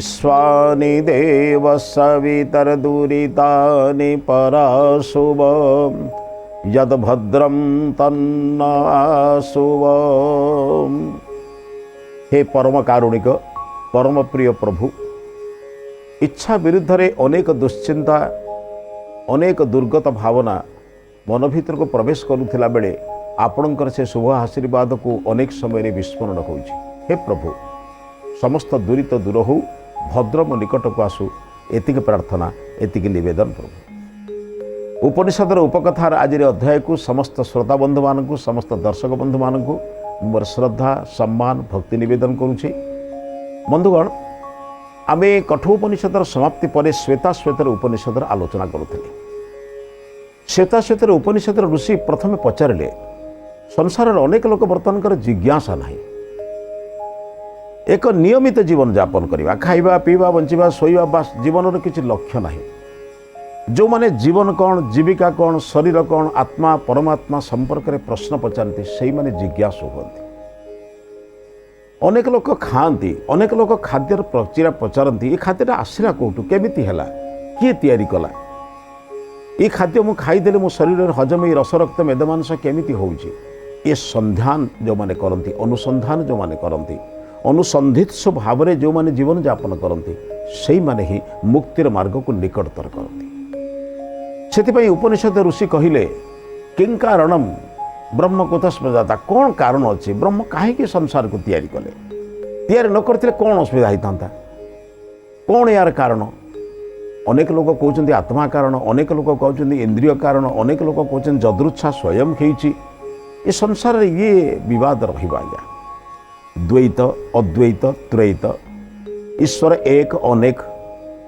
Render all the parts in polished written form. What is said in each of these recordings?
विश्वानि देव सवितर्दुरितानि पराशुभ यद्भद्रं तन्नाशुभ। हे परम कारुणिक परम प्रिय प्रभु, इच्छा विरुद्ध रे अनेक दुश्चिंता अनेक दुर्गत भावना मन भीतर को प्रवेश करुला बेले आपणकर से शुभ आशीर्वाद को अनेक समय विस्मरण हो। हे प्रभु, समस्त दूरित दूर हो, भद्र मो निकट को आसु, एतिक प्रार्थना एतिक निवेदन। प्रभु, उपनिषदर उपकथार आज अध्याय को समस्त श्रोता बंधु मान समस्त दर्शक बंधु मान मोर श्रद्धा सम्मान भक्ति निवेदन करुँचे। बंधुगण, आमे कठोपनिषदर समाप्ति पर श्वेताश्वेतर उपनिषदर आलोचना करुले। श्वेताश्वेतर उपनिषदर ऋषि प्रथम पचारे संसार अनेक लोक बर्तमान जिज्ञासा ना, एक नियमित जीवन यापन करवा, खाइबा पीवा बंचिबा शोइबा बास जीवन किसी लक्ष्य ना। जो माने जीवन कौन, जीविका कौन, शरीर कौन, आत्मा परमात्मा संपर्क में प्रश्न पचारती से माने जिज्ञासु होती। अनेक लोक खाती, अनेक लोक खाद्यर प्रचिरा पचारती ये खाद्यटा आसला कौटू, केमिति हैला, किए तैयारी कला, ये खाद्य मु खाईदेले मो शरीर हजम ही रस रक्त मेदमांस केमिति होउची। ये संध्यान जो माने करती, अनुसंधान जो माने करती, अनुसंधित भाव में जो माने जीवन यापन करती से माने ही मुक्तिर मार्ग को निकटतर करती। से उपनिषद ऋषि कहले किं कारणम ब्रह्म कुतस्मजाता, कौन कारण अच्छे, ब्रह्म कहीं संसार को तैयारी कले, तैयारी न करते कौन असुविधा होता, कौन यार कारण। अनेक लोग कहते आत्मा कारण, अनेक लोग कहते इंद्रिय कारण, अनेक लोग कहते जदृच्छा स्वयं होती। ये संसार ये विवाद रहा। द्वैत अद्वैत त्रैत, ईश्वर एक अनेक,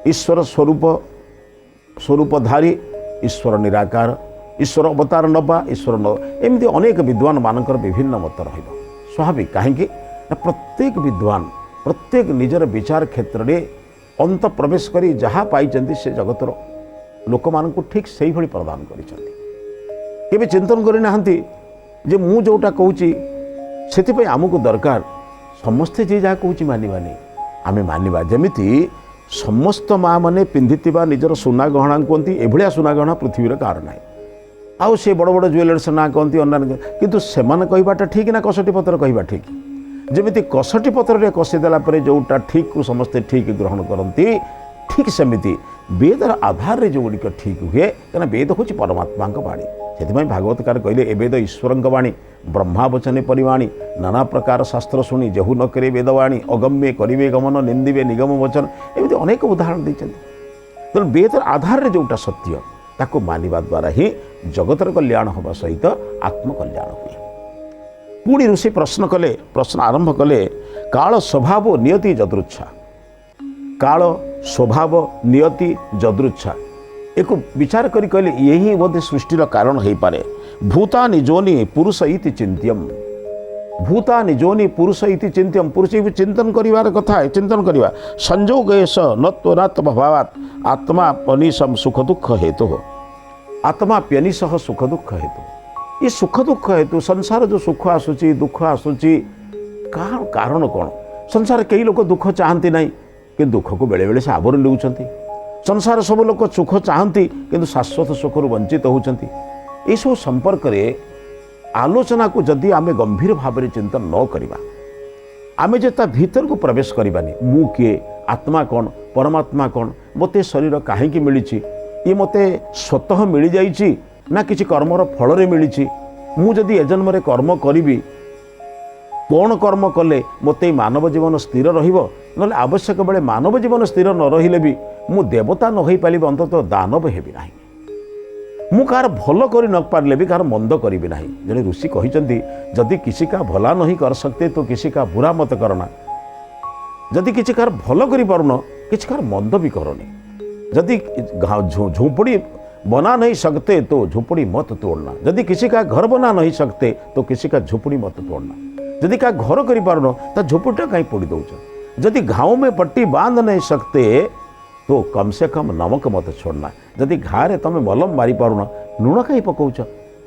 ईश्वर स्वरूप स्वरूपधारी, ईश्वर निराकार, ईश्वर अवतार नवा, ईश्वर न, एमती अनेक विद्वान मानकर विभिन्न मत रहा। स्वाभाविक, कहीं प्रत्येक विद्वान प्रत्येक निजर विचार क्षेत्र में अंत प्रवेश करी जहाँ पाई से जगतर लोक मान ठीक से ही प्रदान कर चिंतन करना जे मु जोटा कहूँ से आमको दरकार समस्ते जी जहाँ कहूँ मानवानी आम मानवा। जमीती समस्त माँ मैंने पिंधि निजर सुना गहना कहती एभलिया सुना गहना पृथ्वी कार ना। आउ से बड़ बड़ ज्वेलर्स ना कहती अन्य, किंतु सेमान कहबाटा ठीक ना कसटी पत्र कहबा ठीक। जमीती कसटी पत्र कषिदेला जोटा ठीक को समस्ते ठीक ग्रहण करती, ठीक सेमिति वेदर आधार रे जो गुड़िक ठीक हुए, क्या वेद हूँ परमात्मा बाणी। से भागवतकार कहले ए वेद ईश्वर बाणी, ब्रह्मा वचने परिवाणी, नाना प्रकार शास्त्र शुणी जहु न करे वेदवाणी, अगम्य करिवे गमन, निंदिवे निगम वचन, एमती अनेक उदाहरण देते। तो वेदर आधार रे जोटा सत्य ताको मानिबा द्वारा ही जगतर कल्याण होगा सहित आत्मकल्याण हुए। पुणी ऋषि प्रश्न कले, प्रश्न आरंभ कले, काल स्वभाव नियति जदृच्छा, काल स्वभाव नियति जदृच्छा एक विचार करी कहले यही बोधे सृष्टिर कारण हो पारे। भूता निजोनि पुरुष इति चिंत्यम, भूता निजोनि पुरुष इति चिंत्यम, पुरुष चिंतन करिवार कथा, चिंतन करिवा। संजोग नत्वनात्मभावात् आत्मा पनिशम सुख दुख हेतु, आत्मा प्यनिश सुख दुख हेतु। ये सुख दुख हेतु संसार जो सुख आसूची दुख आसूची कारण कौन। संसार कई लोग दुख चाहती ना कि दुख को बेले बेले से आवरण नेउछंती। संसार सब लोग सुख चाहती किंतु शाश्वत सुखर वंचित होती। ये सब संपर्क में आलोचना को जदि आमे गंभीर भाव में चिंतन न करिबा, आमे जे ता भीतर को प्रवेश करिबानी, मु किए, आत्मा कौन, परमात्मा कौन, मते शरीर कहीं मिली, ये मते स्वतः मिली जाइछि ना किसी कर्मर फल मिली, मु जदि ए जन्म रे कर्म करी कौन कर्म कले मते मानव जीवन स्थिर रहिबो, नले आवश्यक बेले मानव जीवन स्थिर न रहिले भी मु देवता न होई पाली, अंततः दानव हेबी नाही। मु कार भल कर न पारे भी कार मंद करी नाही। जड़े ऋषि कहते जदि किसी का भला नहीं कर सकते तो किसी का बुरा मत करना, जदि किसी कार भल कर पारुन किसी कार मंद भी करनी, जदि झोपड़ी बना नहीं सकते तो झोपड़ी मत तोड़ना, यदि किसी का घर बना नहीं सकते तो किसी का झोपड़ी मत तोड़ना, यदि का घर कर पारुन तो झोपड़ीटा कहीं पोड़ी दौच, यदि घाव में पट्टी बांध नहीं सकते तो कम से कम नमक मत छोड़ना, यदि घारे तुम मलम मारी पारुन लुण कहीं पकाउच।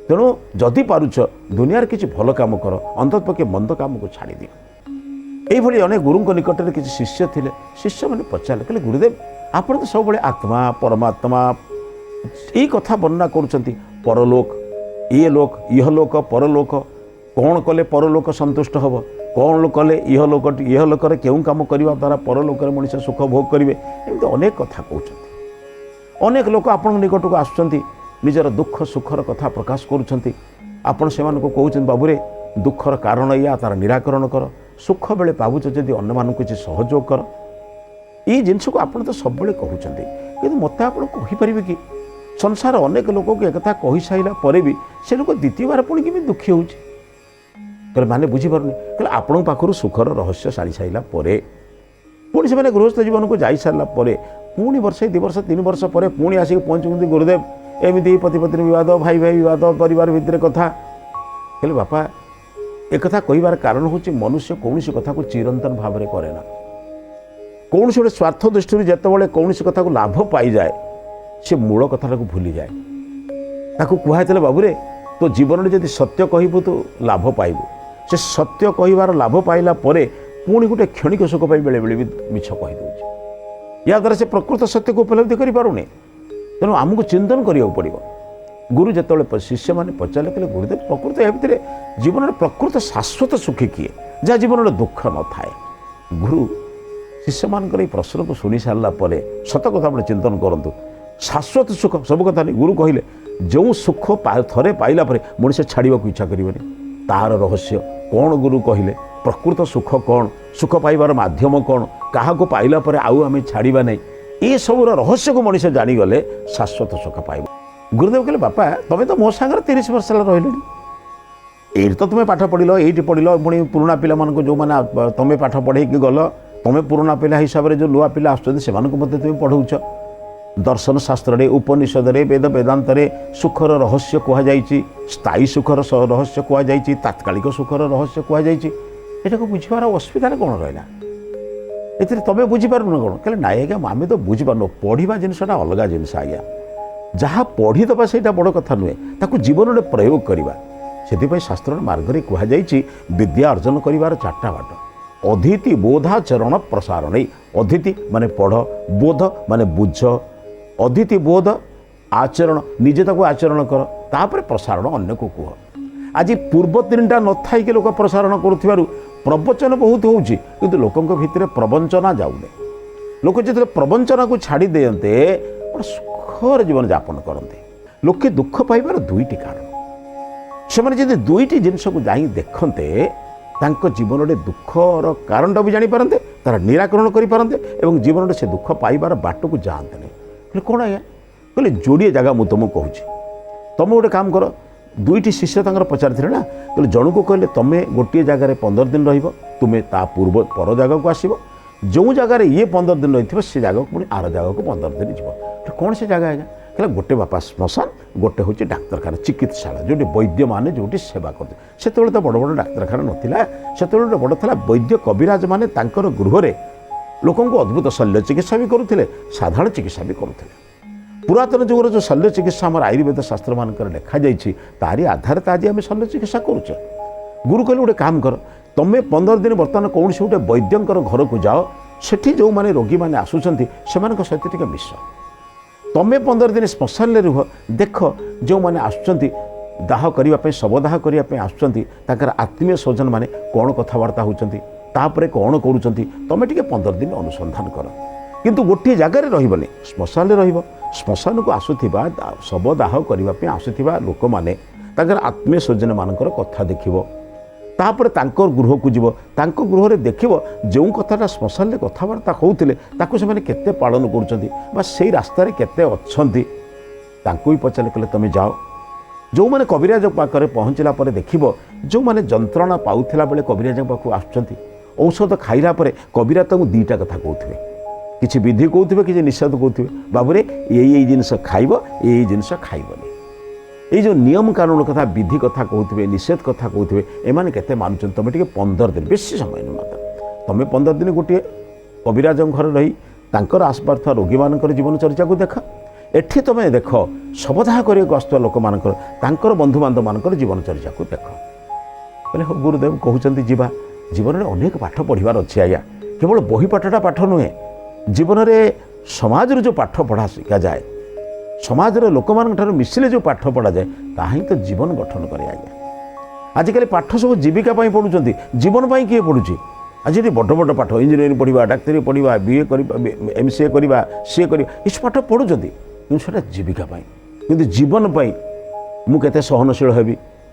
तेणु जदि पारुच दुनिया किसी भल काम कर, अंतत पक्षे मंद काम को छाड़ी दियो। এইভাবে অনেক গুরুଙ୍କ নিকটରେ କିଛି ଶିଷ୍ୟ ଥିଲେ। ଶିଷ୍ୟମାନେ ପଚାରିଲେ, କହିଲେ ଗୁରୁଦେବ ଆପଣ ତ ସବୁବେଳେ ଆତ୍ମା ପରମାତ୍ମା ଏଇ କଥା ବର୍ଣ୍ଣନା କରୁଛନ୍ତି, ପରଲୋକ ଇହଲୋକ ପରଲୋକ, କ'ଣ କଲେ ପରଲୋକ ସନ୍ତୁଷ୍ଟ ହେବ, କ'ଣ କଲେ ଇହଲୋକରେ କେଉଁ କାମ କରିବା ଦ୍ୱାରା ପରଲୋକରେ ମଣିଷ ସୁଖ ଭୋଗ କରିବେ, ଏମିତି ଅନେକ କଥା କହୁଛନ୍ତି। ଅନେକ ଲୋକ ଆପଣଙ୍କ ନିକଟକୁ ଆସୁଛନ୍ତି, ନିଜର ଦୁଃଖ ସୁଖର କଥା ପ୍ରକାଶ କରୁଛନ୍ତି। ଆପଣ ସେମାନଙ୍କୁ କହୁଛନ୍ତି, ବାବୁରେ ଦୁଃଖର କାରଣ ଏଇଆ, ତା'ର ନିରାକରଣ କର, ସୁଖ ବେଳେ ଭାବୁଛ ଯଦି ଅନ୍ୟମାନଙ୍କୁ କିଛି ସହଯୋଗ କର। ଏଇ ଜିନିଷକୁ ଆପଣ ତ ସବୁବେଳେ କହୁଛନ୍ତି, କିନ୍ତୁ ମୋତେ ଆପଣ କହିପାରିବେ କି ସଂସାର ଅନେକ ଲୋକକୁ ଏକଥା କହିସାରିଲା ପରେ ବି ସେ ଲୋକ ଦ୍ୱିତୀୟବାର ପୁଣି କେମିତି ଦୁଃଖୀ ହେଉଛି? କହିଲେ ମାନେ ବୁଝିପାରୁନି। କହିଲେ ଆପଣଙ୍କ ପାଖରୁ ସୁଖର ରହସ୍ୟ ସାରି ସାରିଲା ପରେ ପୁଣି ସେମାନେ ଗୃହସ୍ଥ ଜୀବନକୁ ଯାଇସାରିଲା ପରେ ପୁଣି ବର୍ଷେ 2 ବର୍ଷ 3 ବର୍ଷ ପରେ ପୁଣି ଆସିକି ପହଞ୍ଚୁଛନ୍ତି, ଗୁରୁଦେବ ଏମିତି ପତି ପତ୍ନୀ ବିବାଦ, ଭାଇ ଭାଇ ବିବାଦ, ପରିବାର ଭିତରେ କଥା। କହିଲେ ବାପା একথা কহিবার কারণ হচ্ছে মনুষ্য কৌশি কথাকে চিরন্তন ভাবে করে না। কৌশি গোটে স্বার্থ দৃষ্টি যেতবে কৌশি কথা লাভ পাই যায় সে মূল কথাটা ভুলি যায়। তাকে কুহাইলে বাবুরে তো জীবনের যদি সত্য কহবু তো লাভ পাইবু, সে সত্য কহিবার লাভ পাইলা পরে পুଣି গোটে ক্ষণিক সুখ পাই বেড়ে বেড়ে মিছ কহিদেଉଛି। ইয়াদ্ୱାରା সে প্রকৃত সত্যকে উপলব্ধি করিপারুনি। তেণু আমକୁ চিন্তন କରିବାକୁ পড়িব। গুরু যেতবে শিষ্যମାନେ পচারে কলে গুরুদেব প্রকৃত এ ভিতরে জীবনের প্রকৃত শাশ্বত সুখী কিଏ, যা জীবনের দুঃখ নথায়। গুরু শিষ্যମାନଙ୍କର এই প্রশ্নକୁ শুনি সারা পরে সত কথা আপনি চিন্তন করতু। শাশ্বত সুখ সবু কথা নেই। গুরু কহিলে যে সুখ থরে পাইলা পরে মଣିষ ছাড়িବାକୁ ইচ্ছা করিবনি, তার রহস্য কোণ গুরু কহিলে। প্রকৃত সুখ কোণ, সুখ পাইবার মাধ্যম কোণ, কাহাকে পাইলা পরে আউ আমি ছাড়িবা নাই, এসবুর রহস্যকে মଣିষ জানিগলে শাশ্বত সুখ পাইব। গুরুদেব কহিলে বাপা তুমি তো মো সাগরে 30 বর্ষ হল রহিলেনি, এইটি তো তুমি পাঠ পড়িল, এইটি পড়িল, পুଣି পুরোনা পিলাମାନଙ୍କୁ ଯେଉଁମାନେ তুমি পাঠ পড়াইকি গল, তুমি পুরোনা পিলা হিসাବରେ ଯେଉଁ ନୂଆ ପିଲା ଆସୁଛନ୍ତି ସେମାନଙ୍କୁ ମଧ୍ୟ তুমি ପଢ଼ଉଛ। ଦର୍ଶନ ଶାସ୍ତ୍ରରେ ଉପନିଷଦରେ ବେଦ ବେଦାନ୍ତରେ ସୁଖର ରହସ୍ୟ କୁହାଯାଇଛି, ସ୍ଥାୟୀ ସୁଖର ରହସ୍ୟ କୁହାଯାଇଛି, ତାତ୍କାଳିକ ସୁଖର ରହସ୍ୟ କୁହାଯାଇଛି। ଏଟାକୁ ବୁଝିବାର ଅସୁବିଧାରେ କ'ଣ ରହିଲା? ଏଥିରେ ତମେ ବୁଝିପାରୁନ କ'ଣ? କହିଲେ ନାଇଁ ଆଜ୍ଞା ଆମେ ତ ବୁଝିପାରୁନୁ, ପଢ଼ିବା ଜିନିଷଟା ଅଲଗା ଜିନିଷ ଆଜ୍ଞା। ଯାହା ପଢ଼ିଦେବା ସେଇଟା ବଡ଼ କଥା ନୁହେଁ, ତାକୁ ଜୀବନରେ ପ୍ରୟୋଗ କରିବା। ସେଥିପାଇଁ ଶାସ୍ତ୍ରର ମାର୍ଗରେ କୁହାଯାଇଛି ବିଦ୍ୟା ଅର୍ଜନ କରିବାର 4ଟା ବାଟ। ଅଧୀତି ବୋଧାଚରଣ ପ୍ରସାରଣ। ଅଧୀତି ମାନେ ପଢ଼, ବୋଧ ମାନେ ବୁଝ, ଅଧୀତି ବୋଧ ଆଚରଣ ନିଜେ ତାକୁ ଆଚରଣ କର, ତାପରେ ପ୍ରସାରଣ ଅନ୍ୟକୁ କୁହ। ଆଜି ପୂର୍ବ 3ଟା ନଥାଇକି ଲୋକ ପ୍ରସାରଣ କରୁଥିବାରୁ ପ୍ରବଚନ ବହୁତ ହେଉଛି, କିନ୍ତୁ ଲୋକଙ୍କ ଭିତରେ ପ୍ରବଞ୍ଚନା ଯାଉନି। ଲୋକ ଯେତେବେଳେ ପ୍ରବଞ୍ଚନାକୁ ଛାଡ଼ି ଦିଅନ୍ତେ ଗୋଟେ ସୁଖରେ ଜୀବନ ଯାପନ କରନ୍ତେ। ଲୋକେ ଦୁଃଖ ପାଇବାର 2ଟି କାରଣ। ସେମାନେ ଯଦି 2ଟି ଜିନିଷକୁ ଯାଇ ଦେଖନ୍ତେ ତାଙ୍କ ଜୀବନରେ ଦୁଃଖର କାରଣଟା ବି ଜାଣିପାରନ୍ତେ, ତାର ନିରାକରଣ କରିପାରନ୍ତେ ଏବଂ ଜୀବନରେ ସେ ଦୁଃଖ ପାଇବାର ବାଟକୁ ଯାଆନ୍ତେନି। କହିଲେ କ'ଣ ଆଜ୍ଞା? କହିଲେ ଯୋଡ଼ିଏ ଜାଗା ମୁଁ ତୁମକୁ କହୁଛି, ତୁମେ ଗୋଟେ କାମ କର। 2ଟି ଶିଷ୍ୟ ତାଙ୍କର ପଚାରିଥିଲେ ନା, କହିଲେ ଜଣକୁ କହିଲେ ତୁମେ ଗୋଟିଏ ଜାଗାରେ 15 ଦିନ ରହିବ, ତୁମେ ତା ପର ଜାଗାକୁ ଆସିବ, ଯେଉଁ ଜାଗାରେ ଇଏ 15 ଦିନ ରହିଥିବ ସେ ଜାଗାକୁ ପୁଣି ଆର ଜାଗାକୁ 15 ଦିନ ଯିବ। କ'ଣ ସେ ଜାଗା ଆଜ୍ଞା? କହିଲେ ଗୋଟେ ବାପା ଶ୍ମଶାନ, ଗୋଟେ ହେଉଛି ଡାକ୍ତରଖାନା ଚିକିତ୍ସାଳୟ, ଯେଉଁଠି ବୈଦ୍ୟମାନେ ଯେଉଁଠି ସେବା କରନ୍ତି। ସେତେବେଳେ ତ ବଡ଼ ବଡ଼ ଡାକ୍ତରଖାନା ନଥିଲା, ସେତେବେଳେ ବଡ଼ ଥିଲା ବୈଦ୍ୟ କବିରାଜ ମାନେ ତାଙ୍କର ଗୃହରେ ଲୋକଙ୍କୁ ଅଦ୍ଭୁତ ଶଲ୍ୟ ଚିକିତ୍ସା ବି କରୁଥିଲେ, ସାଧାରଣ ଚିକିତ୍ସା ବି କରୁଥିଲେ। ପୁରାତନ ଯୁଗର ଯେଉଁ ଶଲ୍ୟ ଚିକିତ୍ସା ଆମର ଆୟୁର୍ବେଦ ଶାସ୍ତ୍ରମାନଙ୍କରେ ଲେଖାଯାଇଛି ତାରି ଆଧାରରେ ଆଜି ଆମେ ଶଲ୍ୟ ଚିକିତ୍ସା କରୁଛେ। ଗୁରୁ କହିଲେ ଗୋଟେ କାମ କର, ତୁମେ 15 ଦିନ ବର୍ତ୍ତମାନ କୌଣସି ଗୋଟେ ବୈଦ୍ୟଙ୍କର ଘରକୁ ଯାଅ, ସେଠି ଯେଉଁମାନେ ରୋଗୀମାନେ ଆସୁଛନ୍ତି ସେମାନଙ୍କ ସହିତ ଟିକେ ମିଶ। ତୁମେ 15 ଦିନ ଶ୍ମଶାନରେ ରୁହ, ଦେଖ ଯେଉଁମାନେ ଆସୁଛନ୍ତି ଦାହ କରିବା ପାଇଁ, ଶବଦାହ କରିବା ପାଇଁ ଆସୁଛନ୍ତି, ତାଙ୍କର ଆତ୍ମୀୟ ସ୍ୱଜନମାନେ କ'ଣ କଥାବାର୍ତ୍ତା ହେଉଛନ୍ତି, ତାପରେ କ'ଣ କରୁଛନ୍ତି, ତୁମେ ଟିକେ 15 ଦିନ ଅନୁସନ୍ଧାନ କର। କିନ୍ତୁ ଗୋଟିଏ ଜାଗାରେ ରହିବନି, ଶ୍ମଶାନରେ ରହିବ। ଶ୍ମଶାନକୁ ଆସୁଥିବା ଶବଦାହ କରିବା ପାଇଁ ଆସୁଥିବା ଲୋକମାନେ ତାଙ୍କର ଆତ୍ମୀୟ ସ୍ୱଜନମାନଙ୍କର କଥା ଦେଖିବ, ତାପରେ ତାଙ୍କ ଗୃହକୁ ଯିବ, ତାଙ୍କ ଗୃହରେ ଦେଖିବ ଯେଉଁ କଥାଟା ଶ୍ମଶାନରେ କଥାବାର୍ତ୍ତା ହେଉଥିଲେ ତାକୁ ସେମାନେ କେତେ ପାଳନ କରୁଛନ୍ତି ବା ସେଇ ରାସ୍ତାରେ କେତେ ଅଛନ୍ତି। ତାଙ୍କୁ ବି ପଚାରିଲେ, କହିଲେ ତୁମେ ଯାଅ। ଯେଉଁମାନେ କବିରାଜ ପାଖରେ ପହଞ୍ଚିଲା ପରେ ଦେଖିବ ଯେଉଁମାନେ ଯନ୍ତ୍ରଣା ପାଉଥିଲା ବେଳେ କବିରାଜଙ୍କ ପାଖକୁ ଆସୁଛନ୍ତି, ଔଷଧ ଖାଇଲା ପରେ କବିରାଜ ତାଙ୍କୁ 2ଟା କଥା କହୁଥିବେ, କିଛି ବିଧି କହୁଥିବେ, କିଛି ନିଷେଧ କହୁଥିବେ। ବାବୁରେ ଏଇ ଜିନିଷ ଖାଇବ, ଏଇ ଜିନିଷ ଖାଇବନି। এই যে নিয়ম কানুন কথা, বিধি কথা কହୁଥିବେ, নিষেধ কথা কହୁଥିବେ, এମାନେ କେତେ ମାନୁଛନ୍ତି? ତୁମେ ଟିକେ 15 ଦିନ, ବେଶୀ ସମୟ ନୁହେଁ ମାତ୍ର, ତୁମେ 15 ଦିନ ଗୋଟିଏ କବିରାଜଙ୍କ ଘରେ ରହି ତାଙ୍କର ଆସପାରୁଥିବା ରୋଗୀମାନଙ୍କର ଜୀବନଚର୍ଯ୍ୟାକୁ ଦେଖ। ଏଠି ତୁମେ ଦେଖ ଶବଦାହ କରିବାକୁ ଆସୁଥିବା ଲୋକମାନଙ୍କର, ତାଙ୍କର ବନ୍ଧୁବାନ୍ଧବମାନଙ୍କର ଜୀବନଚର୍ଯ୍ୟାକୁ ଦେଖ। କହିଲେ ହଉ ଗୁରୁଦେବ କହୁଛନ୍ତି ଯିବା। जीवन में अनेक पाठ पढ़ार अच्छे आज्ञा केवल बही पाठटा पाठ नुहे जीवन में समाज जो पाठ पढ़ा शिखा जाए समाज लोक मान मिसिले जो पाठ पढ़ा जाए ताही तो जीवन गठन करे आज्ञा आजिकल पाठ सब जीविका पढ़ुं जीवन पर किए पढ़ुची आज बड़ बड़ पाठ इंजीनियरिंग पढ़ा डाक्तरी पढ़ा बीए MCA करवा सीए करवा ये पाठ पढ़ुं कि जीविका कि जीवन पर मुझे सहनशील हेबी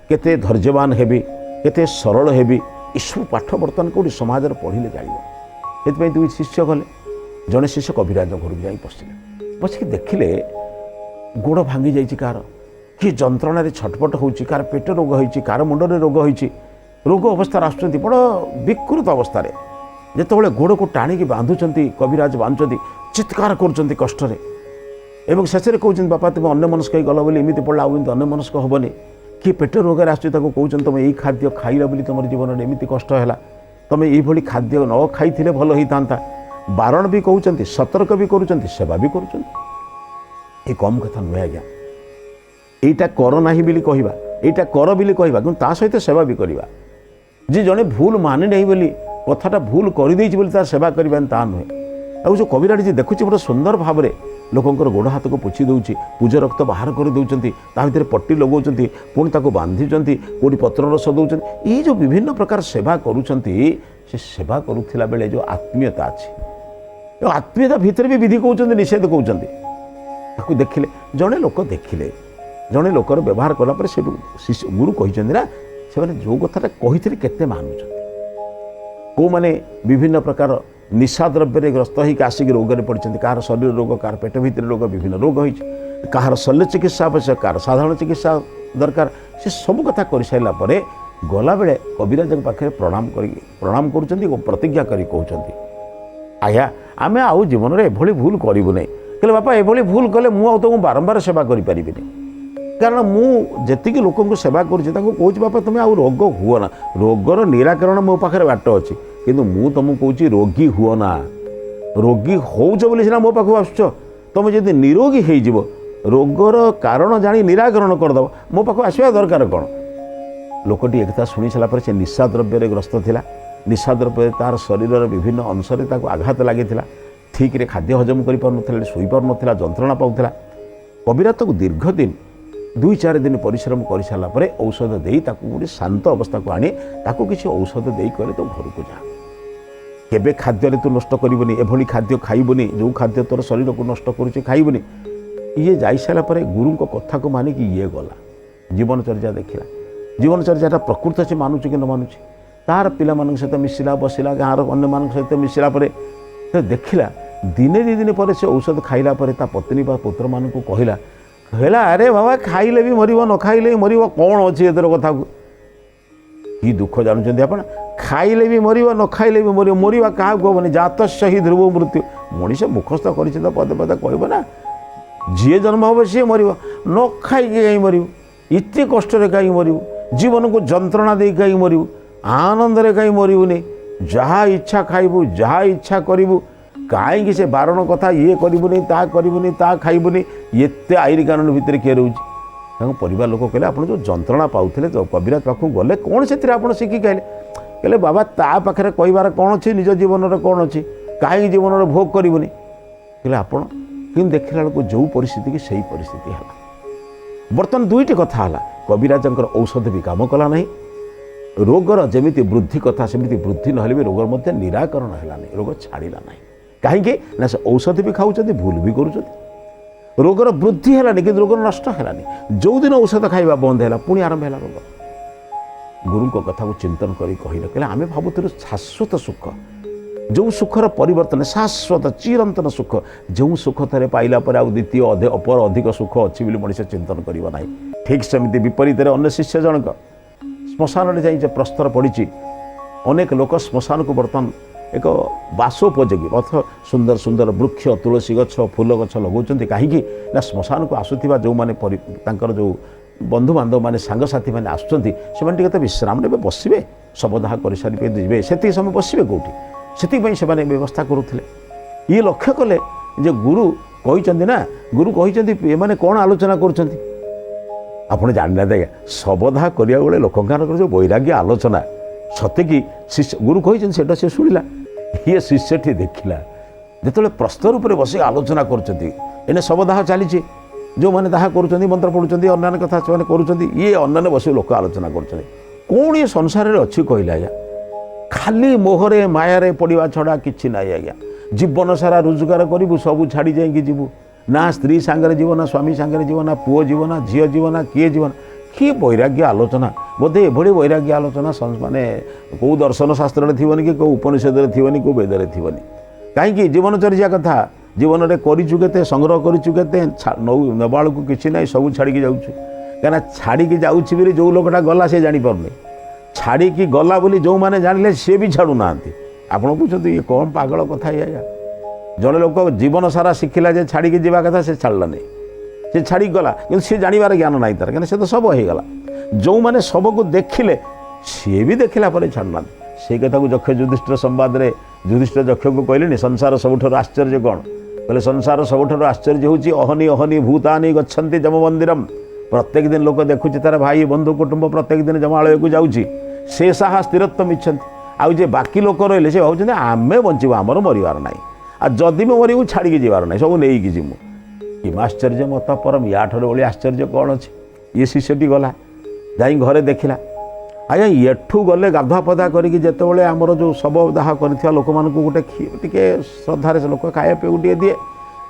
केते धैर्यवान हेबी केते सरल हेबी ये सब पाठ बर्तमान कौटी समाज पढ़ले जान से दुई शिष्य गले जड़े शिष्य कविराज घर को जा बसिले बसिक देखिले गोड़ भांगी जाइए कार किए जंत्रण छटपट होची कार पेट रोग होती कार मुंडे रोग होती रोग अवस्था आसुँच बड़ विकृत अवस्था जिते गोड़ को टाणिकी बांधुंट कविराज बांधुंट चित्कार कर कष्ट एवं शेष में कहते बापा तुम अन्य मनस्क गल बोली एमती पड़ा आउ अन्य मनस्क हेनी किए पेट रोग कहते कहते तुम यही खाद्य खाइल बोली तुम जीवन में एमती कष्ट है तुम ये खाद्य न खाई भल होता बारण भी कहते सतर्क भी कर सेवा भी कर कम कथा नुहे आज्ञा यहीटा कर ना बोली कहवा यहीटा कर बोली कहवा कि सहित सेवा भी करवा जी जड़े भूल मानि नहीं बोली कथाटा भूल कर तार सेवा करवा ता नुहे आ जो कविराट जी देखुची बड़ा सुंदर भाव में लोकंर गोड़ हाथ को पोछि दूची पूज रक्त बाहर कर दौरान ता भर पट्टी लगाउं पुणी ताको बांधुंट कौटी पत्र रस दौरान ये जो विभिन्न प्रकार सेवा करुँच से सेवा करुला बेले जो आत्मीयता अच्छी आत्मीयता भितर भी विधि कहते निषेध कहते देखिले जड़े लोक देखिले जड़े लोकर व्यवहार कलापर से गुरु कही ना से जो कथाटा कही केते मानुंट कौ मैंने विभिन्न प्रकार निशा द्रव्य ग्रस्त होकर आसिक रोग में पड़ते कहार शरीर रोग कहार पेट भितर रोग विभिन्न रोग हो कहार शल्य चिकित्सा आवश्यक कहार साधारण चिकित्सा दरकार से सब कथा कर सारापर गला बेले कविराज पाखे प्रणाम कर प्रतिज्ञा कर कहते आज्ञा आम आउ जीवन में एभली भूल करूँ ना कहले बापा एभली भूल कले मुझे तुमको बारंबार सेवा करें कारण मुझे लोक सेवा करूँ बापा तुम्हें आउ रोग हुओ ना रोगर निराकरण मो पाखे बाट अच्छी किंतु मु तुमको कहूँ रोगी हुओ ना रोगी होच बोली सीना मो पाख आसुच तुम जब निरोगी हो रोगर कारण जानी निराकरण करदेव मो पाख आसवा दरकार कौन लोकटी एक शुणी सारापर से निशा द्रव्य ग्रस्त थिला निशा द्रव्य तार शरीर विभिन्न अंश आघात लगी ठीक रे खाद्य हजम कर शोई पार ना जंत्रणा पाला कविराज को दीर्घ दिन 2-4 दिन परिश्रम कर सारापर औषध दे गोटे शांत अवस्था को आनी किसी औषध दे कहले तो घर को जा केबे खाद्य तू नष्ट करबनी एभली खाद्य खाइबनी जो खाद्य तोर शरीर को नष्ट करुचे खाइबनी ये जाई सारापर गुरु को कथा को मानिकी ये गला जीवनचर्या देखला जीवनचर्या प्रकृत से मानुच कि न मानुच तार पिला सहित मिसिला बसिला गाँव अन्य मान सहित मिसिला देखला दिने 2 दिन पर से औषध खाइला ता पत्नी बा पुत्र मान को कहला कहला अरे बाबा खाइले भी मर न खाइले भी मर कौन अच्छी एथर कथा को कि दुख जानते आप खाइले भी मर न खाइले भी मर मरवा क्या कहबनी जात ही ध्रुव मृत्यु मनीष मुखस्थ कर पदे पदे कह ना जी जन्म हम सी मर न खाई कहीं मर इतने कष्ट कहीं मर जीवन को जंत्रणा दे कहीं मर आनंद कहीं मरबूनी जहाँ इच्छा खाइबू जहाँ इच्छा करूँ कहीं से बारण कथा ये करूनी ता खाइबुनी ये आईन कानून भितर किए रोचे परिवार लोक कहले आप जो जंत्रणा पाते तो कविराज पाखु गले कौन से आप शिखी कहले बाबा ता पाखे कहबार कौन अच्छी निज जीवन कौन अच्छी कहीं जीवन में भोग करूनी कहले आप देखला बेलू जो परिस्थिति की सही परिस्थिति है बर्तमान 2टी कथा है कविराज औषध भी काम कला ना रोगर जमी वृद्धि कथा सेमती वृद्धि ना भी रोगर मध्य निराकरण है रोग छाड़ा ना कहीं ना से औषध भी खाऊँ भूल भी कर रोगर वृद्धि है कि रोगर नष्ट है जो दिन औषध खाइबा बंद है पुणी आरंभ है रोग गुरु को कथा को चिंतन कर कहले आम भावुलु शाश्वत सुख जो सुखर परिवर्तन शाश्वत चिरंतन सुख जो सुख थे पाइला पर आउ द्वितीय अपर अधिक सुख अच्छी मनुष्य चिंतन करना ठीक सेमती विपरीत अन्य शिष्य जनक श्मशान जा प्रस्तर पड़ी अनेक लोक श्मशान को बर्तमान एक बासोपयोगी अर्थ सुंदर सुंदर वृक्ष तुलसी गछ फूल गछ लगाउछन्ति कहीं ना श्मशान को आसुथिबा जो माने जो बंधु बांधव माने सांगसाथी माने आसुछन्ति सेमाने टिके तो विश्राम नेबे बसिबे शबदाह कर सारी जीवे से समय बसिबे कौटी से सेमाने व्यवस्था करुथिले ये लक्ष्य कले जे गुरु कहिछन्ति ना गुरु कहिछन्ति एमाने कौन आलोचना करुछन्ति आपण जानना देखा शबदाह करिया बेले लोकंकार जो वैराग्य आलोचना सते कि शिष्य गुरु कही से शुणिला ये शिष्यटी देखिला जिते प्रस्तर रूप बस आलोचना कर शवदाह चली जो मैंने दाह कर मंत्र पढ़ुं अन्य कथा से कर ये अन्य बस लोक आलोचना कर कौन ये संसार में अच्छी कहला आज्ञा खाली मोहरे मायारे पड़ा छड़ा कि ना आज्ञा जीवन सारा रोजगार करूँ सबू छाड़ी जाइए जीवु ना स्त्री सांगे जीव ना स्वामी सांगे जीव ना पुओ जीव ना झील जीव ना किए जीवन कि वैराग्य आलोचना बोधे एभली वैराग्य आलोचना माने कौ दर्शन शास्त्र थी कि कौ उपनिषद थी कौ वेद थी कहीं जीवनचर्या कथा जीवन में करते संग्रह करते नवा को किसी ना सब छाड़ी जाऊँ कहीं छाड़ी जाऊँच भी जो लोकटा गला से जापारे छाड़ी गला बोली जो मैंने जानले सी भी छाड़ू ना आप पूछते ये कौन पागल कथा या जड़े लोक जीवन सारा शिखिला जे छाड़ी जावा कथा से छाड़ा नहीं से छाड़ी गला कि सी जानवर ज्ञान ना तार कहीं से तो सब हो गला जो मैंने सब को देखिले सी भी देखला छाड़ना से कथा को जक्ष युधिष्ठिर संवाद में युधिष्ठिर जक्ष को कहले संसार सबुठ आश्चर्य कौन कहले संसार सबुठ आश्चर्य होची अहनी अहनी भूतानी गच्छन्ति जम मंदिरम प्रत्येक दिन लोक देखुची तार भाई बंधु कुटुंब प्रत्येक दिन जमालय को जाऊँगी से साहा स्थिरत्व इच्छन्ति आउ जे बाकी लोक रही से भावुँ आम बचवा आमर मरबार ना आ जदि भी मरबू छाड़ी जीवार ना सब नहीं जीमु कि आश्चर्य मत परम या ठार भाई आश्चर्य कौन अच्छे ये शिष्यटी गला जा घरे देखला आज्ञा एठू गले गाधुआ पधा करते आमर जो शव दाह कर लोक मान गोटे टे श्रद्धार लोक खाया पे गोटे दिए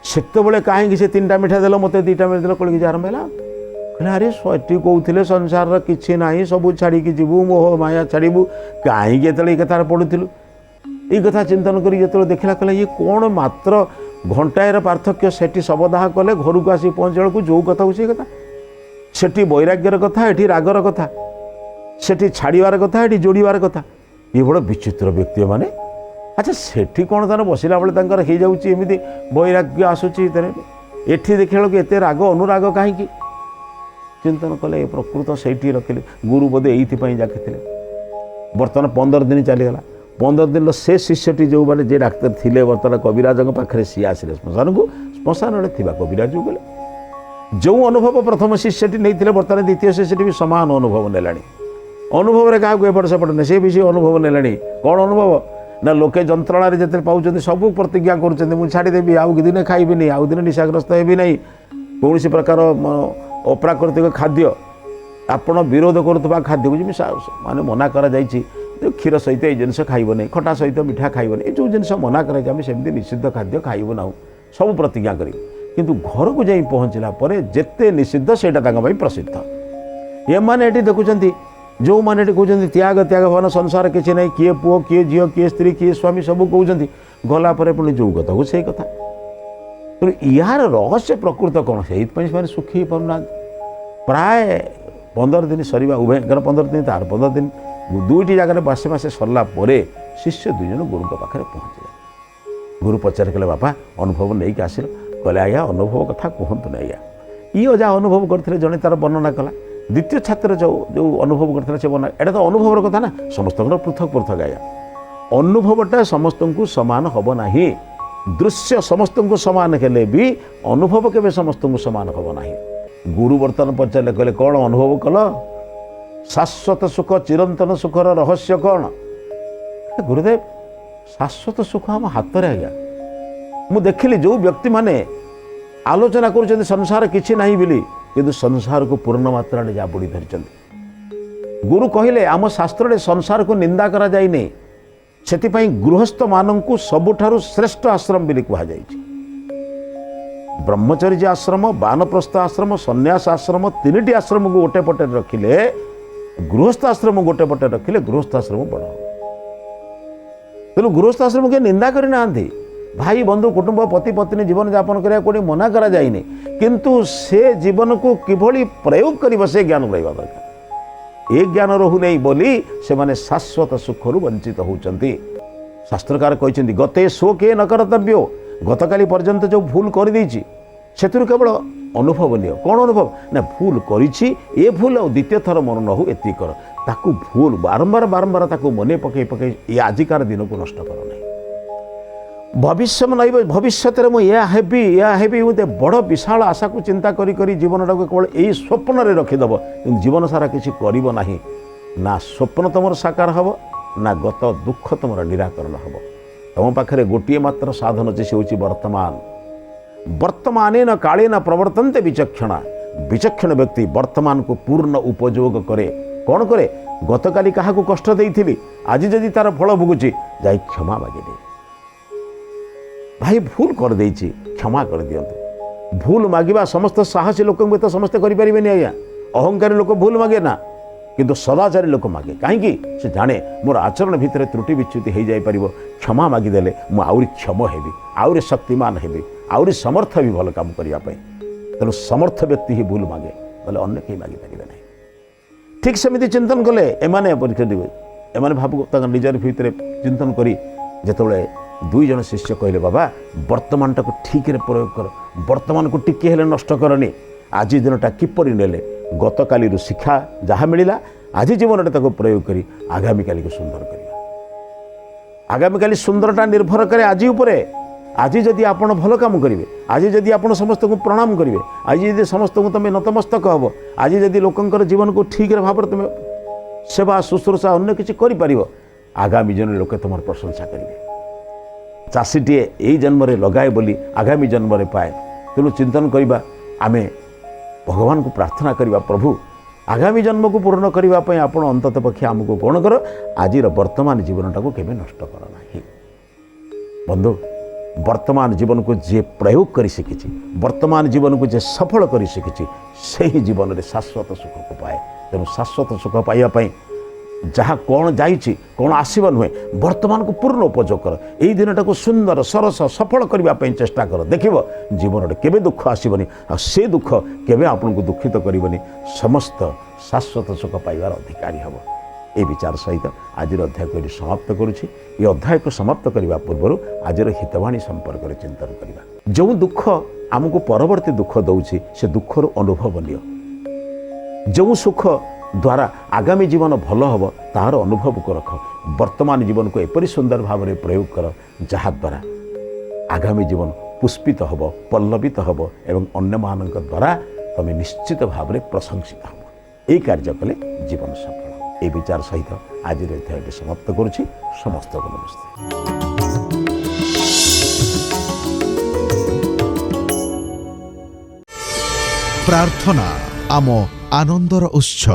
से कहीं से 3टा मिठा देल मत 2टा मिठा देल कल आरंभ है कहले अरे सटी कहते संसार किसी ना सब छाड़ी जीवु मोह माया छाड़ू कहीं कथार पढ़ुलु ये कथा चिंतन कर देखला कहला ये कौन मात्र घंटाए पार्थक्य सेठी शवदाह कले घर को आसी पहुँचे को जो कथा से कथा सेठी वैराग्यर कथा एठी रागर कथा सेठी छाड़ार कथा एठी जोड़ार कथा ये बड़ विचित्र व्यक्ति माने अच्छा सेठी कौन तार बसला बेले हो जाऊँगी वैराग्य आसूची एठी देखला एत राग अनुराग कहीं चिंतन कले प्रकृत से रखिले गुरु बोधे ये जाके बर्तमान 15 दिन चलीगला 15 दिन से शिष्यटी जो मैंने जे डाक्तर थे बर्तमान कविराज पाखे सी आसिले श्मशान को श्मशान थी कविराज को गले जो अनुभव प्रथम शिष्यटी नहीं बर्तमान द्वितीय शिष्यटी भी सामान अनुभव नेला अनुभव क्या एपट सेपट नहीं सी भी अनुभव नेला कौन अनुभव ना लोके जंत्रणा जिते पाँच सब प्रतिज्ञा कर छाड़देवी आउ दिन खाइबी आउ दिन निशाग्रस्त हेबी ना कौन प्रकार अप्राकृतिक खाद्य आपण विरोध करुवा खाद्य को माने मना करा जायछि क्षीर सहित ये जिनस खाइब नहीं खटा सहित मिठा खाइब नहीं जो जिनस मना करमती निषिद्ध खाद्य खाइबू ना सब प्रतिज्ञा करी किंतु घर को जाई पहुँचला जेते निषिद्ध से प्रसिद्ध ये मैंने ये देखुं जो मैंने कहते त्याग त्याग भवन संसार किसी ना किए पुओ किए झील किए स्त्री किए स्वामी सब कहते गला पुणी जो कथा को से कथा तो यार रहस्य प्रकृत कौन से सुखी पाना प्राय 15 दिन सरीवा उभयर 15 दिन तार 15 दिन दुईटी जगह बासे मासे सरला शिष्य 2 जन गुरु पाखे पहुँचे गुरु पचार कले बापा अनुभव नहीं कि आसिल कहले आज्ञा अनुभव कथा कहतु ना आज्ञा ये जहाँ अनुभव करते जड़े तार वर्णना कला द्वितीय छात्र जो जो अनुभव करते से वर्णना एटा तो अनुभवर कथा ना समस्त पृथक पृथक आज्ञा अनुभवटा समस्त को सामान हम ना दृश्य समस्त को सामान हेले भी अनुभव के समस्त को सामान हम ना गुरु बर्तमान पचारे कहले कौन अनुभव कल शाश्वत सुख चिरंतन सुखर रहस्य कौन गुरुदेव शाश्वत सुख आम हाथ में आज्ञा मु देखिली जो व्यक्ति माने आलोचना कर संसार किसी ना बोली किंतु संसार को पूर्ण मात्रा जा बुड़ी धरी गुरु कहले आम शास्त्र संसार को निंदा करा जाय नहीं से गृहस्थ मान को सबुठारु श्रेष्ठ आश्रम बोली कहुई ब्रह्मचर्य आश्रम बानप्रस्थ आश्रम सन्यास आश्रम 3टी आश्रम को गोटे पटे रखिले गृहस्थ आश्रम गोटे पटे रखिले गृहस्थ आश्रम बड़ तेणु गृहस्थ आश्रम के निंदा करना भाई बंधु कुटुंब पति पत्नी जीवन यापन करा कोई मना करा जाइनि किंतु से जीवन को किभली प्रयोग कर से ज्ञान रहा दरकार ए ज्ञान रहू नहीं बोली से माने शाश्वत सुखरु वंचित होउचंती शास्त्रकार कहते गते शोके न कर्तव्यो गतकाली पर्यंत जो भूल कर देछि सेतुर केवल अनुभव नियो कौन अनुभव ना भूल करिछि ए भूल और द्वितीय थर मन न हो एति कर ताकू भूल बारंबार बारंबार ताकू मने पकई पकई ये आजिकार दिन को नष्ट कर नहीं भविष्य नहीं भविष्य में या हेबी मत बड़ विशाल आशा को चिंता करी जीवन टाक केवल यही स्वप्न रखीदेव जीवन सारा किसी कर ना स्वप्न तुम साकार हम ना गत दुख तुम निराकरण हम। तुम पाखे गोटे मात्र साधन अच्छे से हूँ वर्तमान। वर्तमान काले न प्रवर्तन्ते विचक्षणा। विचक्षण व्यक्ति वर्तमान को पूर्ण उपयोग करे। कौन करे? गतकाली क्या कष्ट देती आज जदि तार फल भोगुची जा क्षमा मागे दे। भाई भूल कर देछि क्षमा कर दियंतु। भूल मागिबा समस्त साहसी लोक तो समस्ते करें आज्ञा। अहंकारी लोक भूल मागे ना, किंतु सदाचारी लोक मागे। कहीं से जाने मोर आचरण भितर त्रुटि विच्युति हो जापर। क्षमा मागिदेले मु आउरी क्षम हेबी, आउरी शक्तिमान हेबी, आउरी समर्थ भी भल काम करने। तेणु समर्थ व्यक्ति ही भूल मागे, बोले अन्य कहीं मागी पारे ना। ठीक सेमती चिंतन कले एमाने एमाने भाव निजर भितर चिंतन करी जिते दुई जन शिष्य कहले बाबा वर्तमान टाक ठीक प्रयोग कर, वर्तमान को टिके हेले नष्ट करनी। आज दिनटा किपरि नेले गत काली शिक्षा जहाँ मिला आज जीवन में प्रयोग करी आगामी काली को सुंदर करवा। आगामी काली सुंदरता निर्भर करे आज उपरे। आज जदि आपण भल काम करेंगे, आज जदि आपण समस्त को प्रणाम करेंगे, आज जदि समस्त को तुम नतमस्तक हम, आज जदि लोकंकर जीवन को ठीक भाव तुम सेवा शुश्रूषा अन्य किसी कर आगामी जन्म लोके तुम प्रशंसा करेंगे। चाषीटीए यही जन्म लगाए बोली आगामी जन्म पाए। तेणु चिंतन करवा आमे भगवान को प्रार्थना करवा, प्रभु आगामी जन्म को पूर्ण करने आपण अंतत पक्षे आमको कौन कर आज वर्तमान जीवन टाक केवे नष्ट करना। बंधु वर्तमान जीवन को जे प्रयोग कर शिखी, वर्तमान जीवन को जे सफल कर शिखी से ही जीवन में शाश्वत सुख को पाए। तेणु शाश्वत सुख पाइबापी जहाँ कौन जाइए कौन आसवा नुहे वर्तमान को पूर्ण उपयोग कर। यही दिनटा को सुंदर सरस सफल करने चेष्टा कर। देख जीवन में केवे दुख आसबनी, से दुख केवे आपन को दुखित करनी। समस्त शाश्वत सुख पाइबार अधिकारी हम। ये विचार सहित आज अध्याय को समाप्त करुच्ची। ये अध्याय को समाप्त करने पूर्व आज हितवाणी संपर्क में चिंतन करवा। जो दुख आमको परवर्ती दुख दौची से दुखर अनुभव नियो। जो सुख द्वारा आगामी जीवन भल हम तार अनुभव को रख। वर्तमान जीवन को एपरी सुंदर भाव में प्रयोग कर जहाँ द्वारा आगामी जीवन पुष्पित हम, पल्लवित हम एवं अन्य मान द्वारा तुम निश्चित भाव में प्रशंसित हम। यही कार्य कले जीवन सफल। ये विचार सहित आज अध्याय समाप्त करुच्ची। समस्त को नमस्ते। प्रार्थना आम आनंदर उत्स।